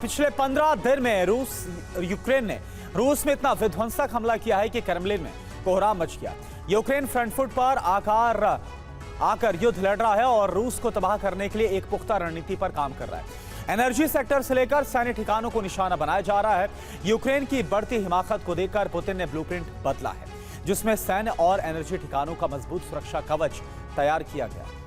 पिछले 15 दिन में यूक्रेन ने रूस में इतना विध्वंसक हमला किया है कि क्रेमलिन में कोहराम मच गया। यूक्रेन फ्रंटफुट पर आकर युद्ध लड़ रहा है और रूस को तबाह करने के लिए एक पुख्ता रणनीति पर काम कर रहा है। एनर्जी सेक्टर से लेकर सैन्य ठिकानों को निशाना बनाया जा रहा है। यूक्रेन की बढ़ती हिमाकत को देखकर पुतिन ने ब्लूप्रिंट बदला है, जिसमें सैन्य और एनर्जी ठिकानों का मजबूत सुरक्षा कवच तैयार किया गया।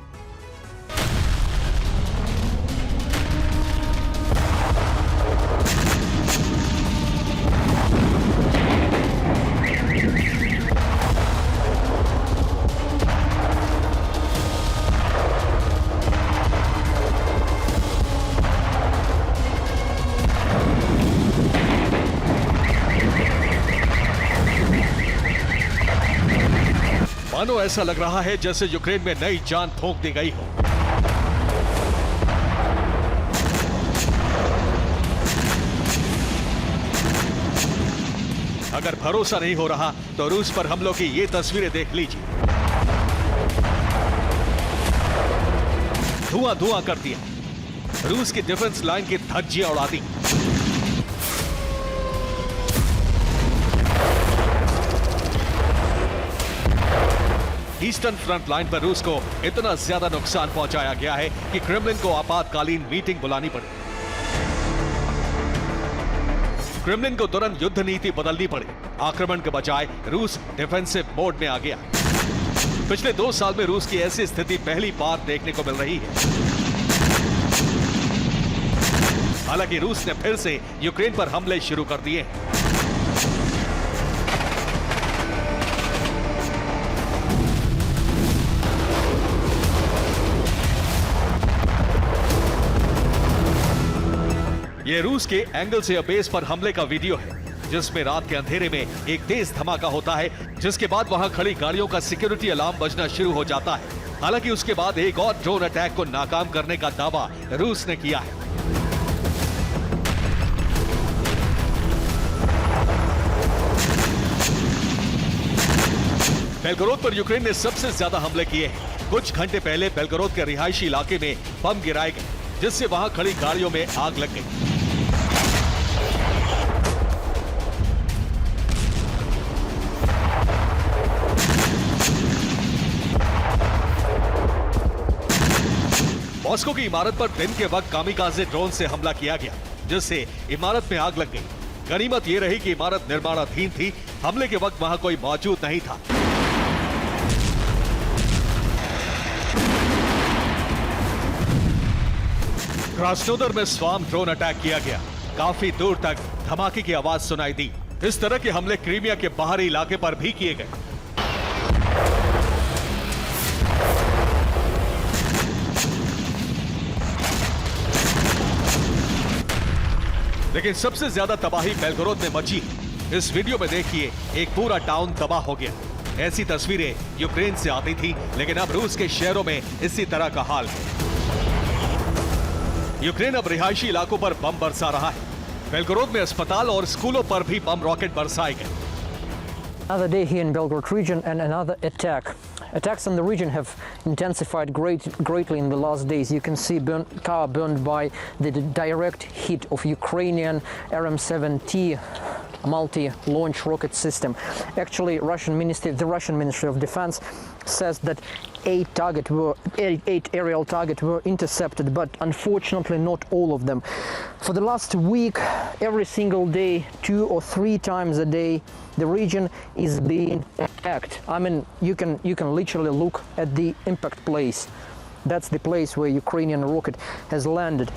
मानो ऐसा लग रहा है जैसे यूक्रेन में नई जान फूंक दी गई हो। अगर भरोसा नहीं हो रहा तो रूस पर हमलों की ये तस्वीरें देख लीजिए। धुआं धुआं कर दिया, रूस की डिफेंस लाइन की धज्जियां उड़ा दी। ईस्टर्न फ्रंट लाइन पर रूस को इतना ज्यादा नुकसान पहुंचाया गया है कि क्रेमलिन को आपातकालीन मीटिंग बुलानी पड़ी। क्रेमलिन को तुरंत युद्ध नीति बदलनी पड़ी। आक्रमण के बजाय रूस डिफेंसिव मोड में आ गया। पिछले 2 साल में रूस की ऐसी स्थिति पहली बार देखने को मिल रही है। हालांकि रूस ने फिर से यूक्रेन पर हमले शुरू कर दिए हैं। ये रूस के एंगल से बेस पर हमले का वीडियो है, जिसमें रात के अंधेरे में एक तेज धमाका होता है, जिसके बाद वहां खड़ी गाड़ियों का सिक्योरिटी अलार्म बजना शुरू हो जाता है। हालांकि उसके बाद एक और ड्रोन अटैक को नाकाम करने का दावा रूस ने किया है। बेलगोरोद पर यूक्रेन ने सबसे ज्यादा हमले किए हैं। कुछ घंटे पहले बेलगोरोद के रिहायशी इलाके में बम गिराए गए, जिससे वहां खड़ी गाड़ियों में आग लग गई। मॉस्को की इमारत पर दिन के वक्त कामिकाज़े ड्रोन से हमला किया गया, जिससे इमारत में आग लग गई। गनीमत यह रही कि इमारत निर्माणाधीन थी, हमले के वक्त वहां कोई मौजूद नहीं था। क्रास्नोदर में स्वाम ड्रोन अटैक किया गया। काफी दूर तक धमाके की आवाज सुनाई दी। इस तरह के हमले क्रीमिया के बाहरी इलाके पर भी किए गए। लेकिन सबसे ज्यादा तबाही बेलगोरोद में मची है। इस वीडियो में देखिए, एक पूरा टाउन तबाह हो गया। ऐसी तस्वीरें यूक्रेन से आती थी, लेकिन अब रूस के शहरों में इसी तरह का हाल है। यूक्रेन अब रिहायशी इलाकों पर बम बरसा रहा है। बेलगोरोद में अस्पताल और स्कूलों पर भी बम रॉकेट बरसाए गए। Another day here in Belgorod region and another attack. Attacks in the region have intensified greatly in the last days. You can see car burned by the direct hit of Ukrainian RM-7T multi-launch rocket system. Actually, the Russian Ministry of Defense says that 8 aerial targets were intercepted, but unfortunately not all of them. For the last week, every single day, 2 or 3 times a day, the region is being attacked. I mean, you can literally look at the impact place. That's the place where Ukrainian rocket has landed.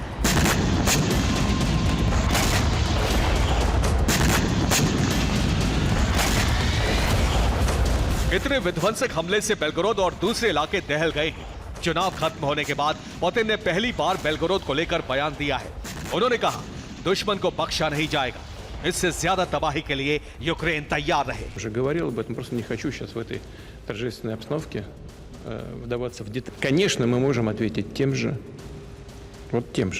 इतने विध्वंसक हमले से Belgorod और दूसरे इलाके दहल गए हैं। चुनाव खत्म होने के बाद पुतिन ने पहली बार बेलगोरोद को लेकर बयान दिया है। उन्होंने कहा, दुश्मन को बख्शा नहीं जाएगा। इससे ज्यादा तबाही के लिए यूक्रेन तैयार रहे। Уже говорил об этом, просто не хочу сейчас в этой торжественной обстановке вдаваться в детали. Конечно, мы можем ответить тем же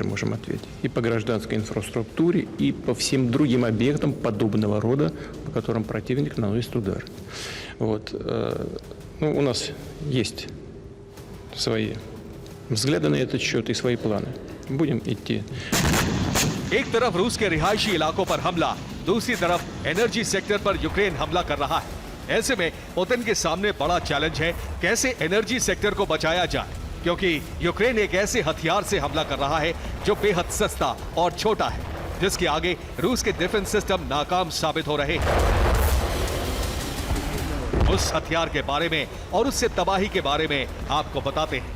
можем ответить. И по гражданской инфраструктуре, и по всем другим объектам подобного рода, по которым противник наносит удар. У нас есть свои взгляды на этот счет и свои планы. Будем идти. एक तरफ रूस के रिहायशी इलाकों पर हमला, दूसरी तरफ एनर्जी सेक्टर पर यूक्रेन हमला कर रहा है। ऐसे में पुतिन के सामने बड़ा चैलेंज है कैसे एनर्जी सेक्टर को बचाया जाए, क्योंकि यूक्रेन एक ऐसे हथियार से हमला कर रहा है जो बेहद सस्ता और छोटा है, जिसके आगे रूस के डिफेंस सिस्टम नाकाम साबित हो रहे हैं। उस हथियार के बारे में और उससे तबाही के बारे में आपको बताते हैं।